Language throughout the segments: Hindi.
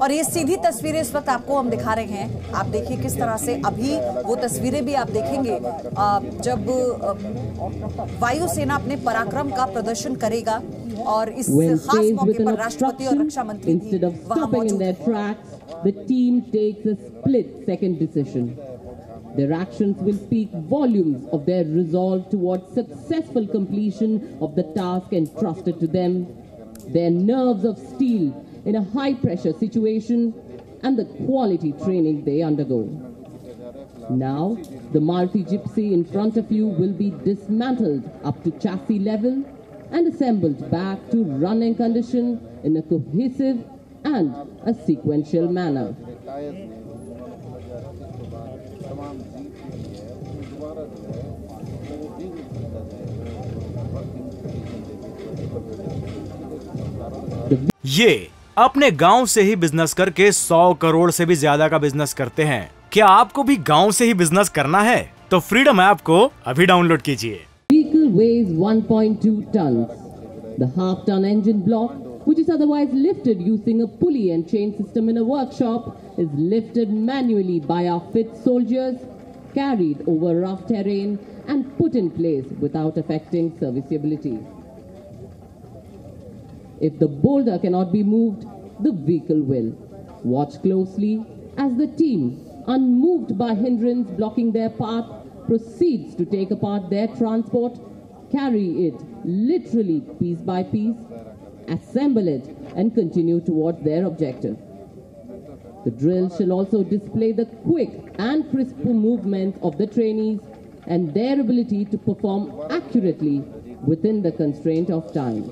और ये सीधी तस्वीरें इस वक्त आपको हम दिखा रहे हैं। आप देखिए किस तरह से अभी वो तस्वीरें भी आप देखेंगे जब वायुसेना अपने पराक्रम का प्रदर्शन करेगा और इस खास मौके पर राष्ट्रपति और रक्षा मंत्री भी वहां मौजूद हैं। The team takes a split-second decision. Their actions will speak volumes of their resolve towards successful completion of the task entrusted to them, their nerves of steel in a high-pressure situation, and the quality training they undergo. Now, the multi-gypsy in front of you will be dismantled up to chassis level and assembled back to running condition in a cohesive and a sequential manner. ये अपने गांव से ही बिजनेस करके 100 करोड़ से भी ज्यादा का बिजनेस करते हैं। क्या आपको भी गांव से ही बिजनेस करना है? तो फ्रीडम ऐप को अभी डाउनलोड कीजिए। Vehicle weighs 1.2 tons. The half-ton engine block, which is otherwise lifted using a pulley and chain system in a workshop, is lifted manually by our fit soldiers, carried over rough terrain and put in place without affecting serviceability. If the boulder cannot be moved, the vehicle will. Watch closely as the team, unmoved by hindrance blocking their path, proceeds to take apart their transport, carry it literally piece by piece, assemble it and continue towards their objective. The drill shall also display the quick and crisp movements of the trainees and their ability to perform accurately within the constraint of time.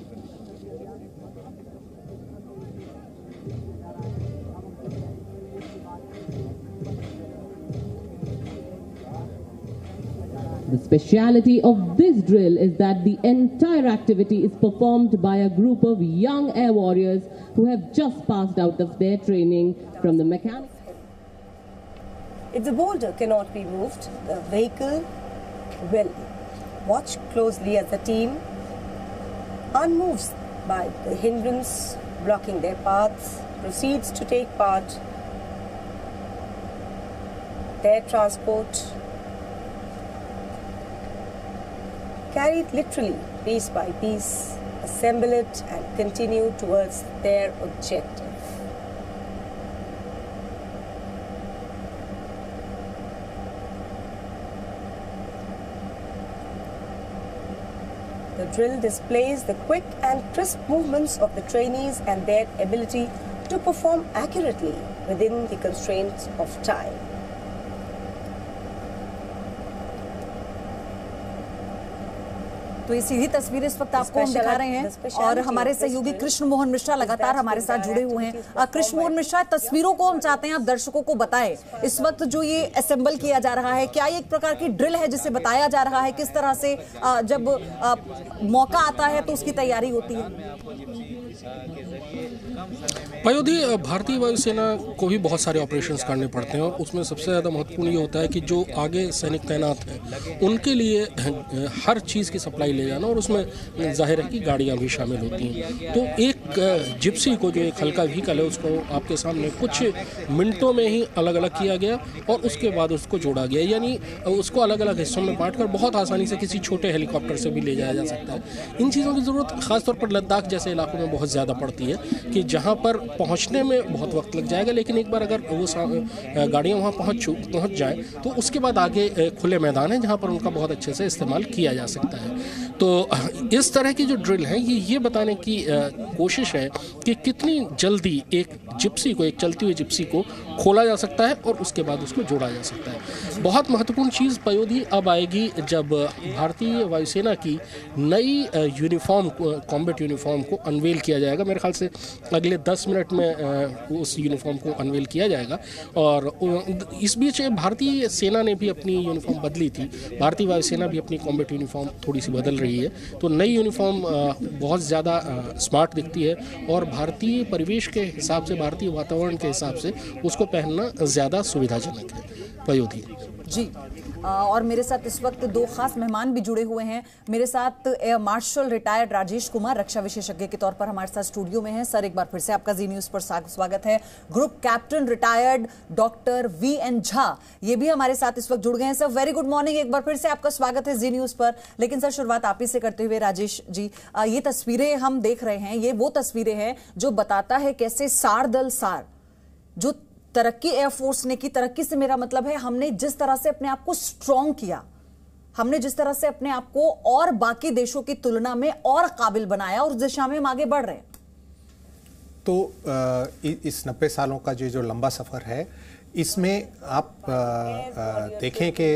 The speciality of this drill is that the entire activity is performed by a group of young air warriors who have just passed out of their training from the mechanics. If the boulder cannot be moved, the vehicle will. Watch closely as the team, unmoved by the hindrance blocking their paths, proceeds to take part their transport, carry it literally piece by piece, assemble it and continue towards their objective. The drill displays the quick and crisp movements of the trainees and their ability to perform accurately within the constraints of time. तो ये सीधी तस्वीरें इस वक्त आपको हम दिखा रहे हैं और हमारे सहयोगी कृष्ण मोहन मिश्रा लगातार हमारे साथ जुड़े हुए हैं। कृष्ण मोहन मिश्रा, तस्वीरों को हम चाहते हैं आप दर्शकों को बताएं, इस वक्त जो ये असेंबल किया जा रहा है, क्या ये एक प्रकार की ड्रिल है जिसे बताया जा रहा है? किस तरह से जब मौका आता है तो उसकी तैयारी होती है? पयोधी, भारतीय वायुसेना को भी बहुत सारे ऑपरेशंस करने पड़ते हैं और उसमें सबसे ज़्यादा महत्वपूर्ण ये होता है कि जो आगे सैनिक तैनात हैं उनके लिए हर चीज़ की सप्लाई ले जाना, और उसमें जाहिर है कि गाड़ियाँ भी शामिल होती हैं। तो एक जिप्सी को, जो एक हल्का व्हीकल है, उसको आपके सामने कुछ मिनटों में ही अलग अलग किया गया और उसके बाद उसको जोड़ा गया, यानी उसको अलग अलग हिस्सों में बांट कर बहुत आसानी से किसी छोटे हेलीकॉप्टर से भी ले जाया जा सकता है। इन चीज़ों की ज़रूरत ख़ासतौर पर लद्दाख जैसे इलाकों में बहुत ज़्यादा पड़ती है कि जहाँ पर पहुँचने में बहुत वक्त लग जाएगा, लेकिन एक बार अगर वो गाड़ियाँ वहाँ पहुँच जाएँ तो उसके बाद आगे खुले मैदान है जहाँ पर उनका बहुत अच्छे से इस्तेमाल किया जा सकता है। तो इस तरह की जो ड्रिल है ये बताने की कोशिश है कि कितनी जल्दी एक जिप्सी को, एक चलती हुई जिप्सी को खोला जा सकता है और उसके बाद उसको जोड़ा जा सकता है। बहुत महत्वपूर्ण चीज़ पयोधी अब आएगी जब भारतीय वायुसेना की नई यूनिफॉर्म, कॉम्बैट यूनिफॉर्म को अनवेल किया जाएगा। मेरे ख्याल से अगले 10 मिनट में उस यूनिफॉर्म को अनवेल किया जाएगा। और इस बीच भारतीय सेना ने भी अपनी यूनिफॉर्म बदली थी, भारतीय वायुसेना भी अपनी कॉम्बैट यूनिफॉर्म थोड़ी सी बदल रही है। तो नई यूनिफॉर्म बहुत ज़्यादा स्मार्ट दिखती है और भारतीय परिवेश के हिसाब से, भारतीय वातावरण के हिसाब से उसको पहनना ज़्यादा सुविधाजनक है। पयोधी जी। और मेरे साथ इस वक्त दो खास मेहमान भी जुड़े हुए हैं। मेरे साथ air marshal retired Rajesh Kumar रक्षा विशेषज्ञ के तौर पर हमारे साथ स्टूडियो में हैं। सर, एक बार फिर से आपका जी न्यूज पर स्वागत है। Group captain retired doctor VN Jha ये भी हमारे साथ इस वक्त जुड़ गए हैं। सर, वेरी गुड मॉर्निंग, एक बार फिर से आपका स्वागत है जी न्यूज पर। लेकिन सर, शुरुआत आप ही से करते हुए राजेश जी, ये तस्वीरें हम देख रहे हैं, ये वो तस्वीरें हैं जो बताता है कैसे सार दल सार जो तरक्की एयरफोर्स ने की, तरक्की से मेरा मतलब है हमने जिस तरह से अपने आप को स्ट्रॉन्ग किया, हमने जिस तरह से अपने आप को और बाकी देशों की तुलना में और काबिल बनाया और उस दिशा में हम आगे बढ़ रहे हैं। तो इस 90 सालों का जो लंबा सफर है, इसमें आप देखें कि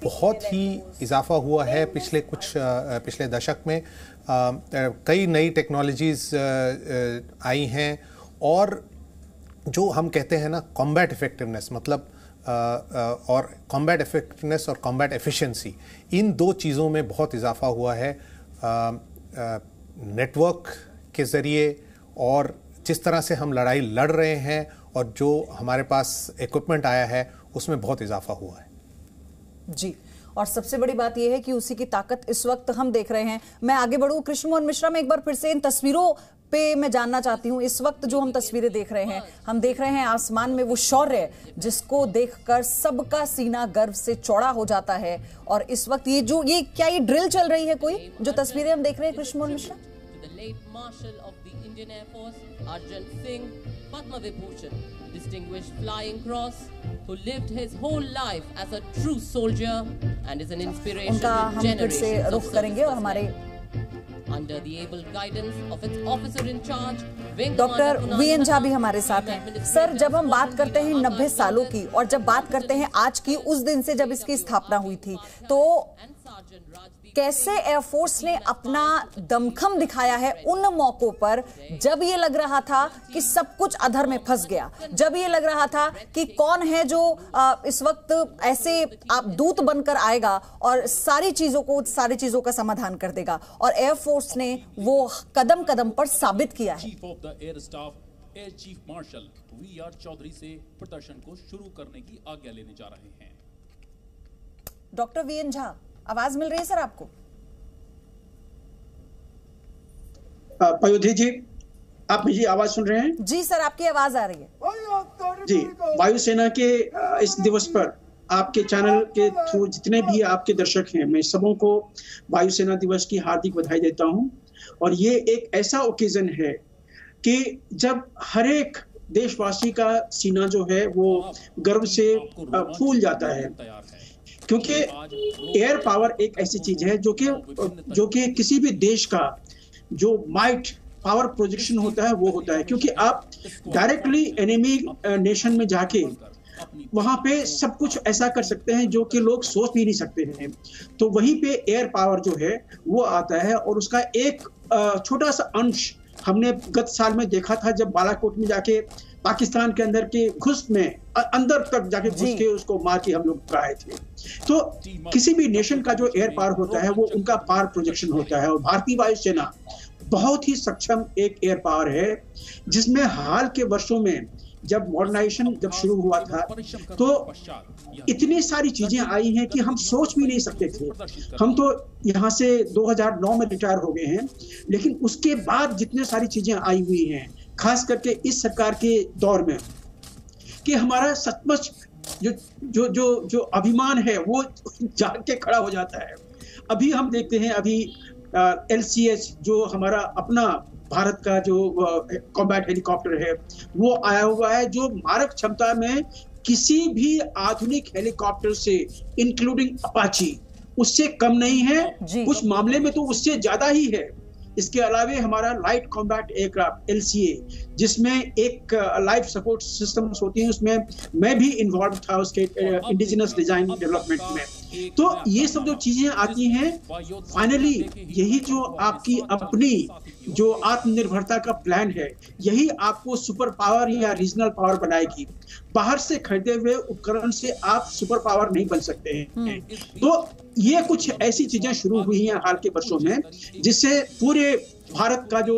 बहुत ही इजाफा हुआ है पिछले दशक में। कई नई टेक्नोलॉजीज आई हैं और जो हम कहते हैं ना कॉम्बैट इफेक्टिवनेस, मतलब और कॉम्बैट इफेक्टिवनेस और कॉम्बैट एफिशिएंसी, इन दो चीज़ों में बहुत इजाफा हुआ है। नेटवर्क के ज़रिए और जिस तरह से हम लड़ाई लड़ रहे हैं और जो हमारे पास इक्विपमेंट आया है, उसमें बहुत इजाफा हुआ है जी। और सबसे बड़ी बात यह है कि उसी की ताकत इस वक्त हम देख रहे हैं। मैं आगे बढ़ूं, कृष्ण मोहन मिश्रा में एक बार फिर से इन तस्वीरों पे मैं जानना चाहती हूं। इस वक्त जो हम तस्वीरें देख रहे हैं, हम देख रहे हैं आसमान में वो शौर्य जिसको देखकर सबका सीना गर्व से चौड़ा हो जाता है। और इस वक्त ये क्या ये ड्रिल चल रही है कोई, जो तस्वीरें हम देख रहे हैं Krishna Mohan Mishra? Arjun Singh, Padma Vibhushan, distinguished flying cross, who lived his whole life as a true soldier and is an inspiration उनका to हम फिर से रुख करेंगे और हमारे under the able guidance of its officer in charge, doctor VN Jha भी हमारे साथ हैं। सर, जब हम बात करते हैं 90 सालों की और जब बात करते हैं आज की, उस दिन से जब इसकी स्थापना हुई थी, तो कैसे एयरफोर्स ने अपना दमखम दिखाया है उन मौकों पर जब ये लग रहा था कि सब कुछ अधर में फंस गया, जब ये लग रहा था कि कौन है जो इस वक्त ऐसे आप दूत बनकर आएगा और सारी चीजों का समाधान कर देगा। और एयरफोर्स ने वो कदम कदम पर साबित किया है। Chief of the air staff air chief marshal VR. Chaudhary से प्रदर्शन को शुरू करने की आज्ञा लेने जा रहे हैं। डॉक्टर वीएन झा, आवाज मिल रही है सर आपको? पयोधी जी, आप मेरी आवाज सुन रहे हैं? जी सर, आपकी आवाज आ रही है जी। वायुसेना के इस दिवस पर आपके चैनल के थ्रू जितने भी आपके दर्शक हैं, मैं सबों को वायुसेना दिवस की हार्दिक बधाई देता हूं। और ये एक ऐसा ओकेजन है कि जब हर एक देशवासी का सीना जो है वो गर्व से फूल जाता है, क्योंकि एयर पावर एक ऐसी चीज है जो कि किसी भी देश का जो माइट पावर प्रोजेक्शन होता है वो होता है। क्योंकि आप डायरेक्टली एनिमी नेशन में जाके वहां पे सब कुछ ऐसा कर सकते हैं जो कि लोग सोच भी नहीं सकते हैं। तो वहीं पे एयर पावर जो है वो आता है और उसका एक छोटा सा अंश हमने गत साल में देखा था, जब बालाकोट में जाके पाकिस्तान के अंदर के घुस में अंदर तक जाके घुस के उसको मार के हम लोग आए थे। तो किसी भी नेशन का जो एयर पावर होता है वो उनका पावर प्रोजेक्शन होता है। और भारतीय वायुसेना बहुत ही सक्षम एक एयर पावर है, जिसमें हाल के वर्षों में जब मॉडर्नाइजेशन जब शुरू हुआ था तो इतनी सारी चीजें आई हैं कि हम सोच भी नहीं सकते थे। हम तो यहाँ से 2009 में रिटायर हो गए हैं, लेकिन उसके बाद जितने सारी चीजें आई हुई हैं, खास करके इस सरकार के दौर में, कि हमारा सचमुच जो अभिमान है वो जाग के खड़ा हो जाता है। अभी हम देखते हैं, अभी LCH जो हमारा अपना भारत का जो कॉम्बैट हेलीकॉप्टर है वो आया हुआ है, जो मारक क्षमता में किसी भी आधुनिक हेलीकॉप्टर से इंक्लूडिंग अपाची उससे कम नहीं है, कुछ मामले में तो उससे ज्यादा ही है। इसके अलावा हमारा लाइट कॉम्बैट एयरक्राफ्ट LCA, जिसमें एक लाइफ सपोर्ट सिस्टम्स होती हैं, उसमें मैं भी इन्वॉल्व था उसके इंडिजिनस डिजाइन डेवलपमेंट में। तो ये सब जो चीजें आती हैं, फाइनली यही जो आपकी अपनी जो आत्मनिर्भरता का प्लान है, यही आपको सुपर पावर या रीजनल पावर बनाएगी। बाहर से खरीदे हुए उपकरण से आप सुपर पावर नहीं बन सकते हैं। तो ये कुछ ऐसी चीजें शुरू हुई हैं हाल के वर्षों में, जिससे पूरे भारत का जो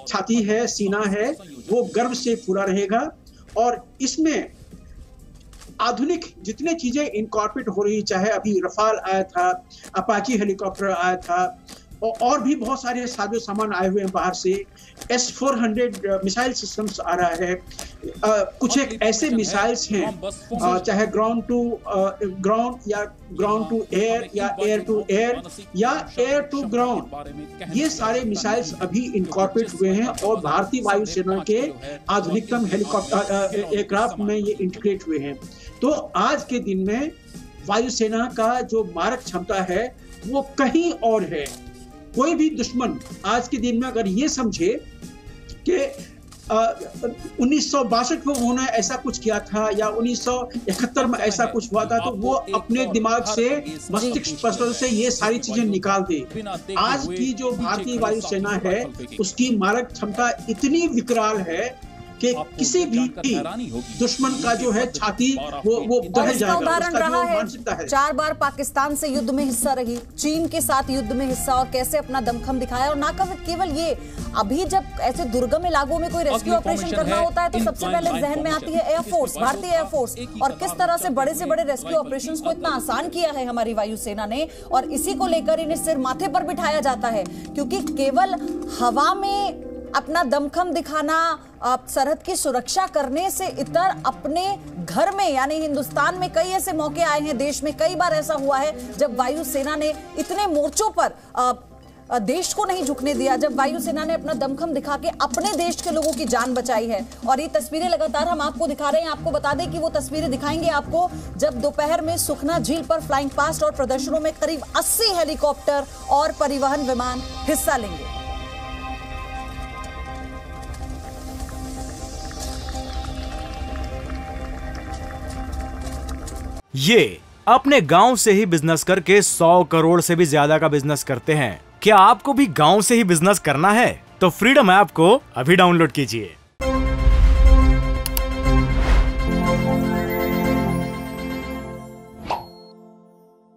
छाती है, सीना है, वो गर्व से फूला रहेगा। और इसमें आधुनिक जितने चीजें इनकॉर्पोरेट हो रही, चाहे अभी रफाल आया था, अपाची हेलीकॉप्टर आया था, और भी बहुत सारे साजो सामान आए हुए हैं बाहर से, S-400 मिसाइल सिस्टम्स आ रहा है। कुछ एक ऐसे मिसाइल्स हैं, चाहे ग्राउंड टू ग्राउंड या ग्राउंड टू एयर या एयर टू एयर या एयर टू ग्राउंड, ये सारे मिसाइल्स अभी इनकॉर्पोरेट हुए हैं और भारतीय वायुसेना के आधुनिकतम हेलीकॉप्टर एयरक्राफ्ट में ये इंटीग्रेट हुए हैं। तो आज के दिन में वायुसेना का जो मारक क्षमता है वो कहीं और है। कोई भी दुश्मन आज के दिन में अगर ये समझे कि 1962 में उन्होंने ऐसा कुछ किया था या 1971 में ऐसा कुछ हुआ था, तो वो अपने दिमाग से, मस्तिष्क पटल से ये सारी चीजें निकाल दे। आज की जो भारतीय वायुसेना है उसकी मारक क्षमता इतनी विकराल है कि किसी भी दुश्मन का जो है छाती वो दहल जाएगा। उदाहरण रहा है 4 बार पाकिस्तान से युद्ध में हिस्सा रही, चीन के साथ युद्ध में हिस्सा, और कैसे अपना दमखम दिखाया। और ना केवल ये, अभी जब ऐसे दुर्गम इलाकों में कोई रेस्क्यू ऑपरेशन करना होता है तो सबसे पहले जहन में आती है एयरफोर्स, भारतीय एयरफोर्स, और किस तरह से बड़े रेस्क्यू ऑपरेशंस को इतना आसान किया है हमारी वायुसेना ने। और इसी को लेकर इन्हें सिर माथे पर बिठाया जाता है, क्योंकि केवल हवा में अपना दमखम दिखाना, सरहद की सुरक्षा करने से इतर अपने घर में यानी हिंदुस्तान में कई ऐसे मौके आए हैं, देश में कई बार ऐसा हुआ है जब वायुसेना ने इतने मोर्चों पर देश को नहीं झुकने दिया, जब वायुसेना ने अपना दमखम दिखा के अपने देश के लोगों की जान बचाई है। और ये तस्वीरें लगातार हम आपको दिखा रहे हैं। आपको बता दें कि वो तस्वीरें दिखाएंगे आपको जब दोपहर में सुखना झील पर फ्लाइंग पास्ट और प्रदर्शनों में करीब 80 हेलीकॉप्टर और परिवहन विमान हिस्सा लेंगे। ये अपने गांव से ही बिजनेस करके 100 करोड़ से भी ज्यादा का बिजनेस करते हैं। क्या आपको भी गांव से ही बिजनेस करना है? तो फ्रीडम ऐप को अभी डाउनलोड कीजिए।